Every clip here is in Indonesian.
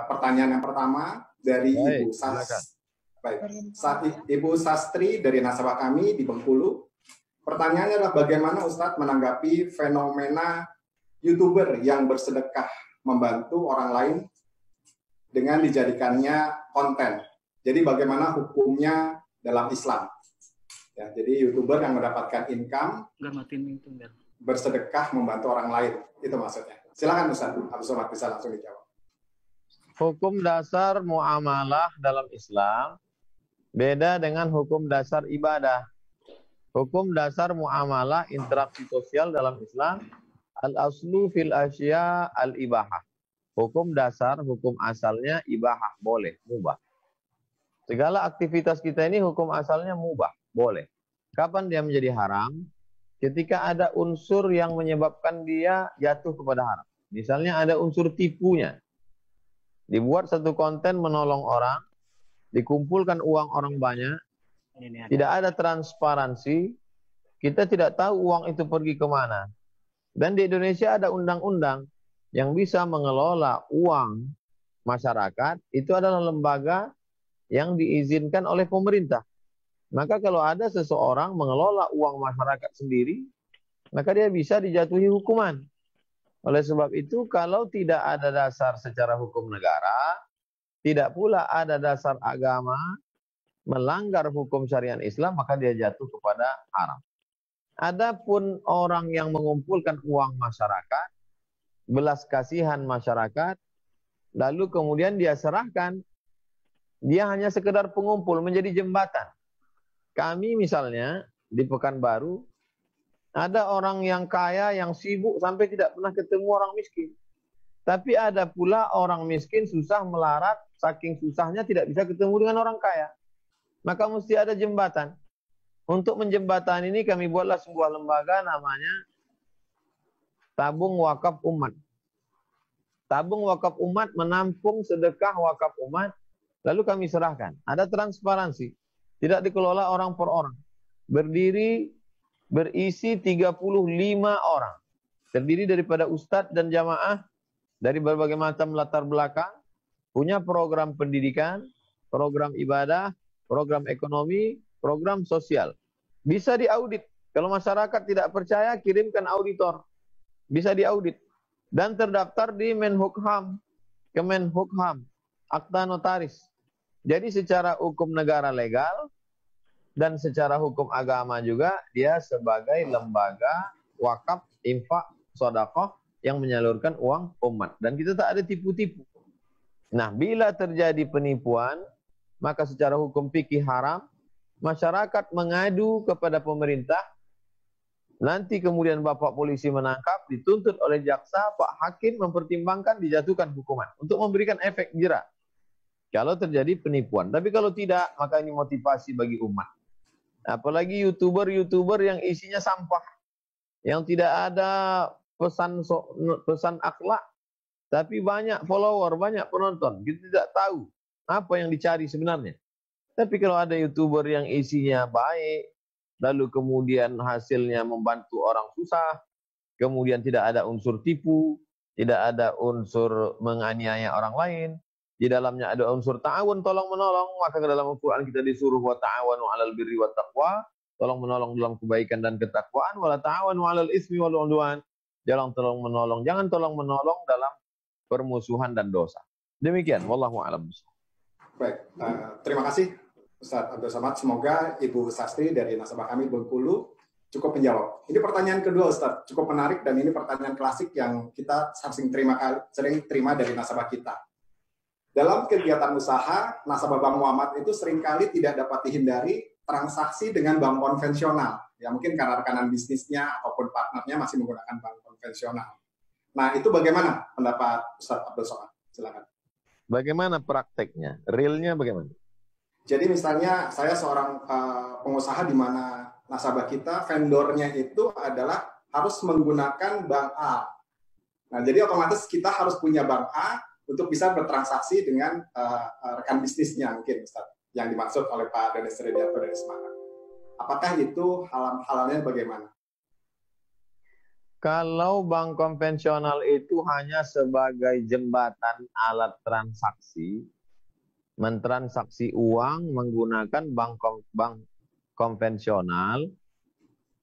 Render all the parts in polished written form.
pertanyaan yang pertama dari Baik, Ibu Sastri dari nasabah kami di Bengkulu. Pertanyaannya adalah bagaimana Ustadz menanggapi fenomena YouTuber yang bersedekah membantu orang lain dengan dijadikannya konten. Jadi bagaimana hukumnya dalam Islam? Ya, jadi YouTuber yang mendapatkan income bersedekah membantu orang lain, itu maksudnya. Silakan Ustaz, Abdul Somad bisa langsung dijawab. Hukum dasar muamalah dalam Islam beda dengan hukum dasar ibadah. Hukum dasar muamalah interaksi sosial dalam Islam al-aslu fil asya al-ibahah. Hukum dasar, hukum asalnya ibahah, boleh, mubah. Segala aktivitas kita ini hukum asalnya mubah, boleh. Kapan dia menjadi haram? Ketika ada unsur yang menyebabkan dia jatuh kepada haram. Misalnya ada unsur tipunya. Dibuat satu konten menolong orang, dikumpulkan uang orang banyak, tidak ada transparansi, kita tidak tahu uang itu pergi kemana. Dan di Indonesia ada undang-undang yang bisa mengelola uang masyarakat, itu adalah lembaga yang diizinkan oleh pemerintah. Maka kalau ada seseorang mengelola uang masyarakat sendiri, maka dia bisa dijatuhi hukuman. Oleh sebab itu, kalau tidak ada dasar secara hukum negara, tidak pula ada dasar agama, melanggar hukum syariat Islam, maka dia jatuh kepada haram. Adapun orang yang mengumpulkan uang masyarakat, belas kasihan masyarakat, lalu kemudian dia serahkan, dia hanya sekedar pengumpul, menjadi jembatan. Kami misalnya di Pekanbaru, ada orang yang kaya, yang sibuk sampai tidak pernah ketemu orang miskin. Tapi ada pula orang miskin susah melarat, saking susahnya tidak bisa ketemu dengan orang kaya. Maka mesti ada jembatan. Untuk menjembatan ini kami buatlah sebuah lembaga namanya Tabung Wakaf Umat. Tabung Wakaf Umat menampung sedekah wakaf umat, lalu kami serahkan. Ada transparansi. Tidak dikelola orang per orang. Berisi 35 orang. Terdiri daripada ustadz dan jamaah dari berbagai macam latar belakang, punya program pendidikan, program ibadah, program ekonomi, program sosial. Bisa diaudit. Kalau masyarakat tidak percaya, kirimkan auditor. Bisa diaudit. Dan terdaftar di Menhukham, Kemenhukham, Akta Notaris. Jadi secara hukum negara legal, dan secara hukum agama juga, dia sebagai lembaga wakaf, infak, sedekah yang menyalurkan uang umat. Dan kita tak ada tipu-tipu. Nah, bila terjadi penipuan, maka secara hukum fikih haram, masyarakat mengadu kepada pemerintah, nanti kemudian Bapak polisi menangkap, dituntut oleh jaksa, Pak Hakim mempertimbangkan dijatuhkan hukuman untuk memberikan efek jera kalau terjadi penipuan. Tapi kalau tidak, maka ini motivasi bagi umat. Apalagi YouTuber yang isinya sampah, yang tidak ada pesan akhlak, tapi banyak follower, banyak penonton. Kita tidak tahu apa yang dicari sebenarnya. Tapi kalau ada YouTuber yang isinya baik, lalu kemudian hasilnya membantu orang susah, kemudian tidak ada unsur tipu, tidak ada unsur menganiaya orang lain, di dalamnya ada unsur ta'awun, tolong menolong, maka ke dalam Al-Quran kita disuruh wa ta'awanu 'alal birri wat taqwa, tolong menolong dalam kebaikan dan ketakwaan, wala ta'awanu 'alal ismi wal 'udwan, jangan tolong menolong dalam permusuhan dan dosa. Demikian, wallahu a'lam. Baik, terima kasih Ustaz Abdul Somad. Semoga Ibu Sastri dari nasabah kami Bengkulu cukup menjawab. Ini pertanyaan kedua Ustaz, cukup menarik dan ini pertanyaan klasik yang kita sering terima dari nasabah kita. Dalam kegiatan usaha, nasabah Bank Muhammad itu seringkali tidak dapat dihindari transaksi dengan bank konvensional. Ya mungkin karena rekanan bisnisnya ataupun partnernya masih menggunakan bank konvensional. Nah, itu bagaimana pendapat Ustaz Abdul Somad? Silakan. Bagaimana prakteknya? Realnya bagaimana? Jadi misalnya saya seorang pengusaha di mana nasabah kita, vendornya itu adalah harus menggunakan bank A. Nah, jadi otomatis kita harus punya bank A untuk bisa bertransaksi dengan rekan bisnisnya mungkin Ustaz, yang dimaksud oleh Pak Denis Rediarto dari Semarang. Apakah itu halalnya bagaimana? Kalau bank konvensional itu hanya sebagai jembatan alat transaksi, mentransaksi uang menggunakan bank konvensional,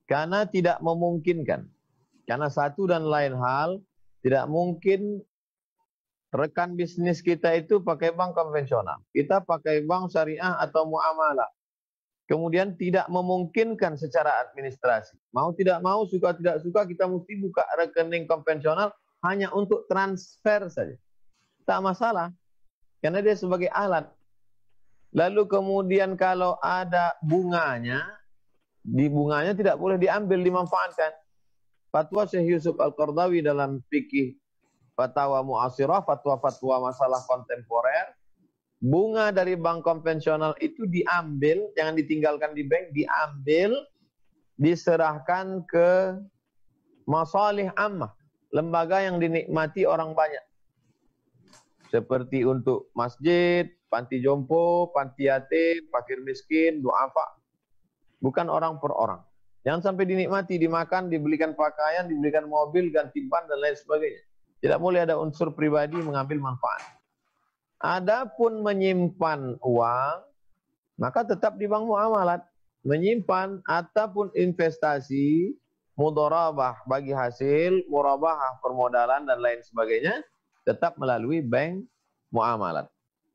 karena tidak memungkinkan. Karena satu dan lain hal, tidak mungkin rekan bisnis kita itu pakai bank konvensional. Kita pakai bank syariah atau muamalah. Kemudian tidak memungkinkan secara administrasi. Mau tidak mau, suka tidak suka, kita mesti buka rekening konvensional hanya untuk transfer saja. Tak masalah, karena dia sebagai alat. Lalu kemudian kalau ada bunganya, di bunganya tidak boleh diambil, dimanfaatkan. Fatwa Syekh Yusuf Al-Qardawi dalam fikih fatwa mu'asirah, fatwa-fatwa masalah kontemporer, bunga dari bank konvensional itu diambil, jangan ditinggalkan di bank, diambil, diserahkan ke masalih ammah, lembaga yang dinikmati orang banyak. Seperti untuk masjid, panti jompo, panti yatim, fakir miskin, duafa. Bukan orang per orang. Jangan sampai dinikmati, dimakan, dibelikan pakaian, dibelikan mobil, ganti ban, dan lain sebagainya. Tidak boleh ada unsur pribadi mengambil manfaat. Adapun menyimpan uang, maka tetap di bank muamalat. Menyimpan ataupun investasi, mudharabah bagi hasil, murabahah permodalan dan lain sebagainya, tetap melalui bank muamalat.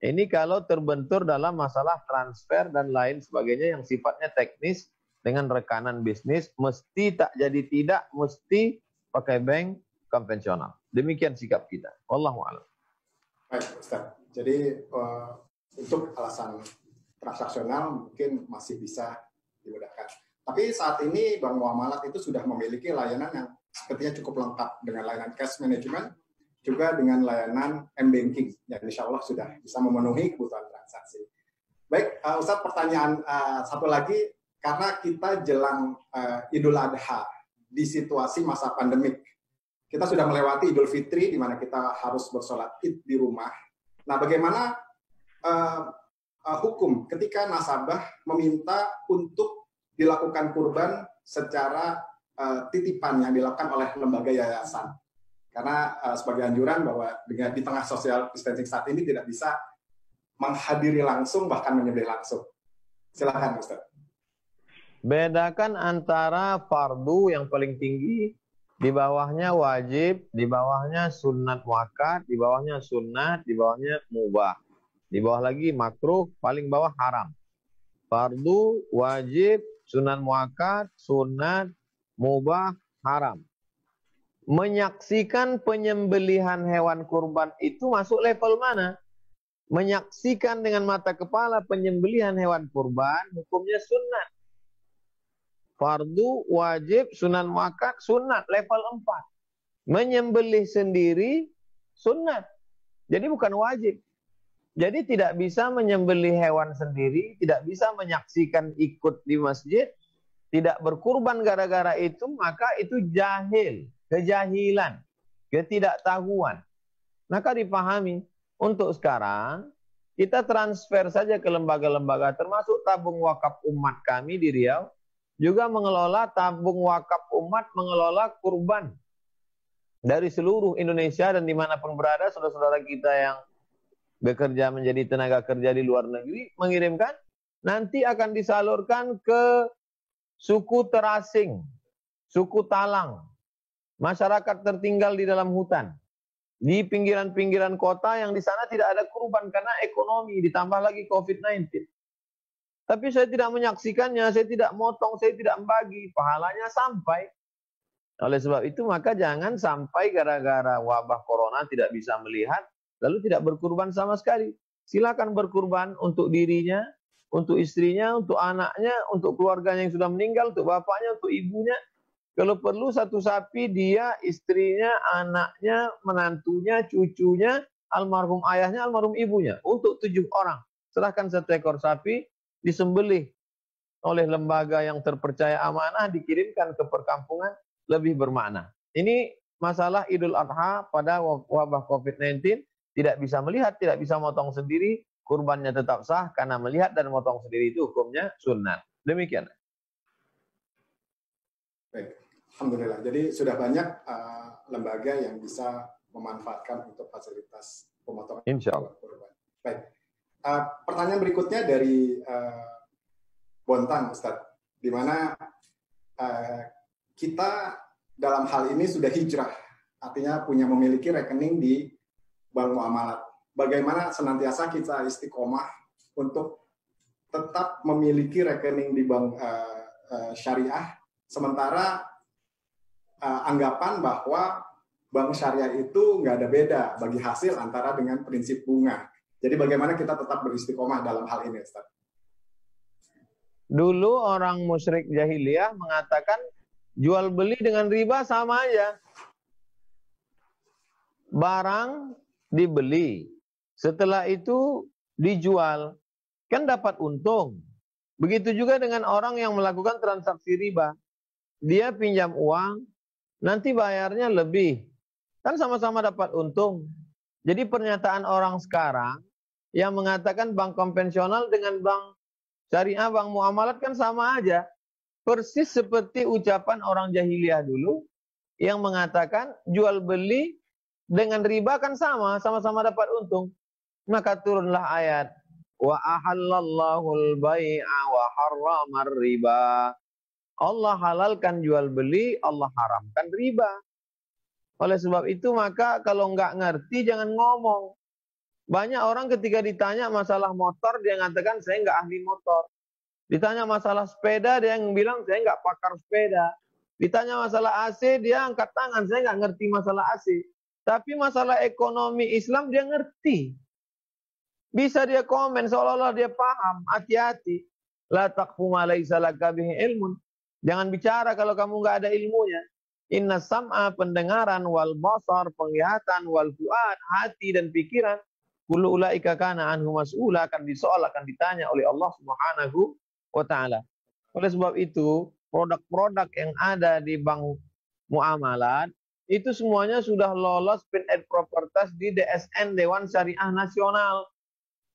Ini kalau terbentur dalam masalah transfer dan lain sebagainya yang sifatnya teknis dengan rekanan bisnis, mesti tak jadi tidak, mesti pakai bank konvensional. Demikian sikap kita. Wallahu a'lam. Baik, Ustaz. Jadi untuk alasan transaksional mungkin masih bisa dimudahkan. Tapi saat ini bank muamalat itu sudah memiliki layanan yang sepertinya cukup lengkap dengan layanan cash management, juga dengan layanan m-banking yang insya Allah sudah bisa memenuhi kebutuhan transaksi. Baik, Ustaz, pertanyaan satu lagi, karena kita jelang Idul Adha di situasi masa pandemik, kita sudah melewati Idul Fitri di mana kita harus bersolat Id di rumah. Nah, bagaimana hukum ketika nasabah meminta untuk dilakukan kurban secara titipan yang dilakukan oleh lembaga yayasan? Karena sebagai anjuran bahwa dengan di tengah social distancing saat ini tidak bisa menghadiri langsung, bahkan menyembelih langsung. Silakan, Ustaz. Bedakan antara fardu yang paling tinggi, di bawahnya wajib, di bawahnya sunat muakkad, di bawahnya sunnah, di bawahnya mubah. Di bawah lagi makruh, paling bawah haram. Fardu, wajib, sunat muakkad, sunat, mubah, haram. Menyaksikan penyembelihan hewan kurban itu masuk level mana? Menyaksikan dengan mata kepala penyembelihan hewan kurban, hukumnya sunat. Fardu, wajib, sunat muakkad, sunat, level 4. Menyembelih sendiri, sunat. Jadi bukan wajib. Jadi tidak bisa menyembelih hewan sendiri, tidak bisa menyaksikan ikut di masjid, tidak berkurban gara-gara itu, maka itu jahil, kejahilan, ketidaktahuan. Maka dipahami, untuk sekarang, kita transfer saja ke lembaga-lembaga, termasuk tabung wakaf umat kami di Riau, juga mengelola tabung wakaf umat, mengelola kurban dari seluruh Indonesia dan dimanapun berada, saudara-saudara kita yang bekerja menjadi tenaga kerja di luar negeri, mengirimkan, nanti akan disalurkan ke suku terasing, suku talang, masyarakat tertinggal di dalam hutan, di pinggiran-pinggiran kota yang di sana tidak ada kurban karena ekonomi, ditambah lagi COVID-19. Tapi saya tidak menyaksikannya, saya tidak motong, saya tidak membagi, pahalanya sampai. Oleh sebab itu maka jangan sampai gara-gara wabah corona tidak bisa melihat, lalu tidak berkurban sama sekali. Silakan berkurban untuk dirinya, untuk istrinya, untuk anaknya, untuk keluarganya yang sudah meninggal, untuk bapaknya, untuk ibunya. Kalau perlu satu sapi, dia, istrinya, anaknya, menantunya, cucunya, almarhum ayahnya, almarhum ibunya. Untuk 7 orang. Serahkan 1 ekor sapi, disembelih oleh lembaga yang terpercaya amanah, dikirimkan ke perkampungan, lebih bermakna. Ini masalah Idul Adha pada wabah COVID-19, tidak bisa melihat, tidak bisa motong sendiri, kurbannya tetap sah, karena melihat dan motong sendiri itu hukumnya sunnah. Demikian. Baik. Alhamdulillah. Jadi sudah banyak lembaga yang bisa memanfaatkan untuk fasilitas pemotongan Insya Allah. kurban. Baik. Pertanyaan berikutnya dari Bontang, Ustadz, di mana kita dalam hal ini sudah hijrah, artinya memiliki rekening di bank muamalat. Bagaimana senantiasa kita istiqomah untuk tetap memiliki rekening di bank syariah, sementara anggapan bahwa bank syariah itu nggak ada beda bagi hasil antara dengan prinsip bunga. Jadi bagaimana kita tetap beristiqomah dalam hal ini, Ustaz? Dulu orang musyrik jahiliyah mengatakan jual beli dengan riba sama aja. Barang dibeli, setelah itu dijual, kan dapat untung. Begitu juga dengan orang yang melakukan transaksi riba. Dia pinjam uang, nanti bayarnya lebih. Kan sama-sama dapat untung. Jadi pernyataan orang sekarang yang mengatakan bank konvensional dengan bank syariah, bank muamalat kan sama aja. Persis seperti ucapan orang jahiliyah dulu yang mengatakan jual beli dengan riba kan sama-sama dapat untung. Maka turunlah ayat wa ahallallahul bai'a wa harramar riba. Allah halalkan jual beli, Allah haramkan riba. Oleh sebab itu maka kalau nggak ngerti jangan ngomong. Banyak orang ketika ditanya masalah motor dia mengatakan saya nggak ahli motor. Ditanya masalah sepeda dia yang bilang saya nggak pakar sepeda. Ditanya masalah AC dia angkat tangan, saya nggak ngerti masalah AC. Tapi masalah ekonomi Islam dia ngerti. Bisa dia komen seolah-olah dia paham. Hati-hati. La taqfu ma laisa laka bihi ilmun. Jangan bicara kalau kamu nggak ada ilmunya. Inna sam'a, pendengaran, wal basar, penglihatan, wal fuad, hati dan pikiran, kullu ulaika kana anhu mas'ula, akan disoal, akan ditanya oleh Allah Subhanahu wa taala. Oleh sebab itu, produk-produk yang ada di bank muamalat itu semuanya sudah lolos fit and proper test di DSN, Dewan Syariah Nasional.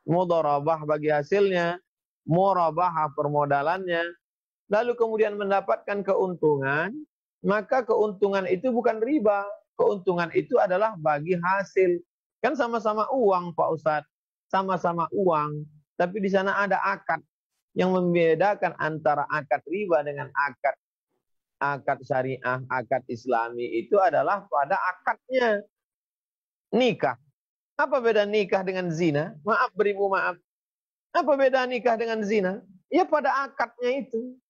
Mudharabah bagi hasilnya, murabahah permodalannya, lalu kemudian mendapatkan keuntungan, maka keuntungan itu bukan riba. Keuntungan itu adalah bagi hasil. Kan sama-sama uang, Pak Ustadz. Sama-sama uang. Tapi di sana ada akad. Yang membedakan antara akad riba dengan akad syariah, akad islami itu adalah pada akadnya. Nikah. Apa beda nikah dengan zina? Maaf beribu maaf. Apa beda nikah dengan zina? Ya pada akadnya itu.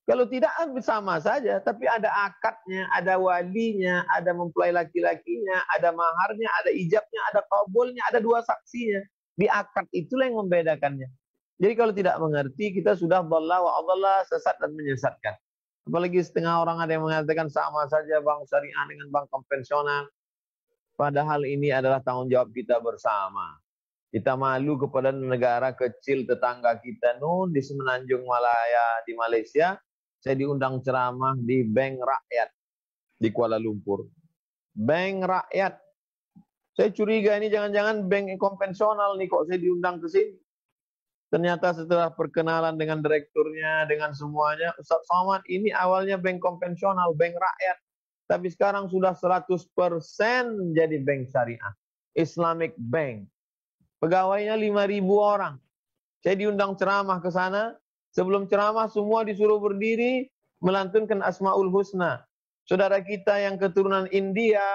Kalau tidak sama saja, tapi ada akadnya, ada walinya, ada mempelai laki-lakinya, ada maharnya, ada ijabnya, ada qabulnya, ada dua saksinya. Di akad itulah yang membedakannya. Jadi kalau tidak mengerti, kita sudah dhalla wa adalla, sesat dan menyesatkan. Apalagi setengah orang ada yang mengatakan sama saja bank syariah dengan bank konvensional. Padahal ini adalah tanggung jawab kita bersama. Kita malu kepada negara kecil tetangga kita di Semenanjung Malaya di Malaysia. Saya diundang ceramah di Bank Rakyat di Kuala Lumpur. Bank Rakyat. Saya curiga ini jangan-jangan bank konvensional nih kok saya diundang ke sini. Ternyata setelah perkenalan dengan direkturnya, dengan semuanya, Ustaz Somad ini awalnya bank konvensional, bank rakyat. Tapi sekarang sudah 100% jadi bank syariah. Islamic Bank. Pegawainya 5.000 orang. Saya diundang ceramah ke sana. Sebelum ceramah semua disuruh berdiri melantunkan Asmaul Husna. Saudara kita yang keturunan India,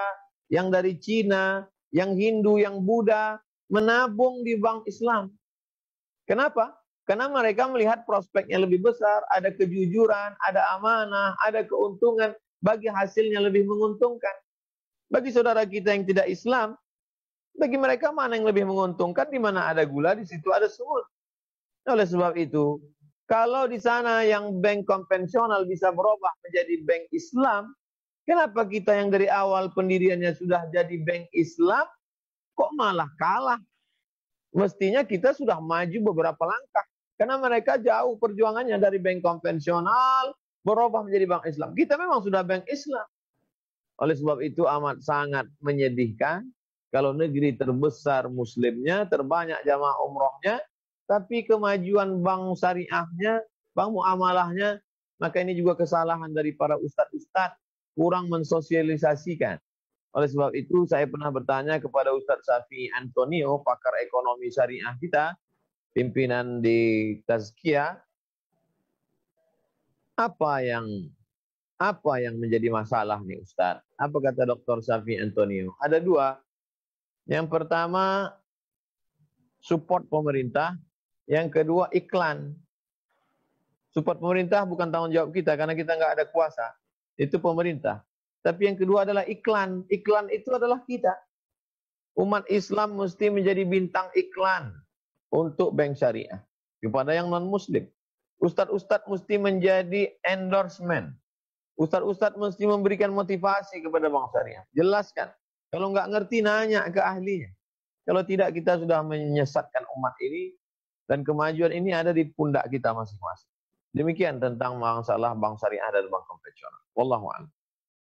yang dari Cina, yang Hindu, yang Buddha, menabung di bank Islam. Kenapa? Karena mereka melihat prospeknya lebih besar, ada kejujuran, ada amanah, ada keuntungan, bagi hasilnya lebih menguntungkan. Bagi saudara kita yang tidak Islam, bagi mereka mana yang lebih menguntungkan? Di mana ada gula, di situ ada semut. Oleh sebab itu, kalau di sana yang bank konvensional bisa berubah menjadi bank Islam, kenapa kita yang dari awal pendiriannya sudah jadi bank Islam, kok malah kalah? Mestinya kita sudah maju beberapa langkah. Karena mereka jauh perjuangannya dari bank konvensional, berubah menjadi bank Islam. Kita memang sudah bank Islam. Oleh sebab itu amat sangat menyedihkan kalau negeri terbesar muslimnya, terbanyak jamaah umrohnya, tapi kemajuan bank syariahnya, bank muamalahnya Maka ini juga kesalahan dari para ustadz-ustadz, kurang mensosialisasikan. Oleh sebab itu saya pernah bertanya kepada Ustadz Safi Antonio, pakar ekonomi syariah kita, pimpinan di Tazkiyah, apa yang menjadi masalah nih Ustadz? Apa kata Dr. Safi Antonio? Ada dua. Yang pertama, support pemerintah. Yang kedua, iklan. Support pemerintah bukan tanggung jawab kita karena kita nggak ada kuasa. Itu pemerintah. Tapi yang kedua adalah iklan. Iklan itu adalah kita. Umat Islam mesti menjadi bintang iklan untuk bank syariah kepada yang non-muslim. Ustadz-ustadz mesti menjadi endorsement. Ustadz-ustadz mesti memberikan motivasi kepada bank syariah. Jelaskan. Kalau nggak ngerti, nanya ke ahlinya. Kalau tidak, kita sudah menyesatkan umat ini dan kemajuan ini ada di pundak kita masing-masing. Demikian tentang masalah bank syariah dan bank konvensional. Wallahu a'lam.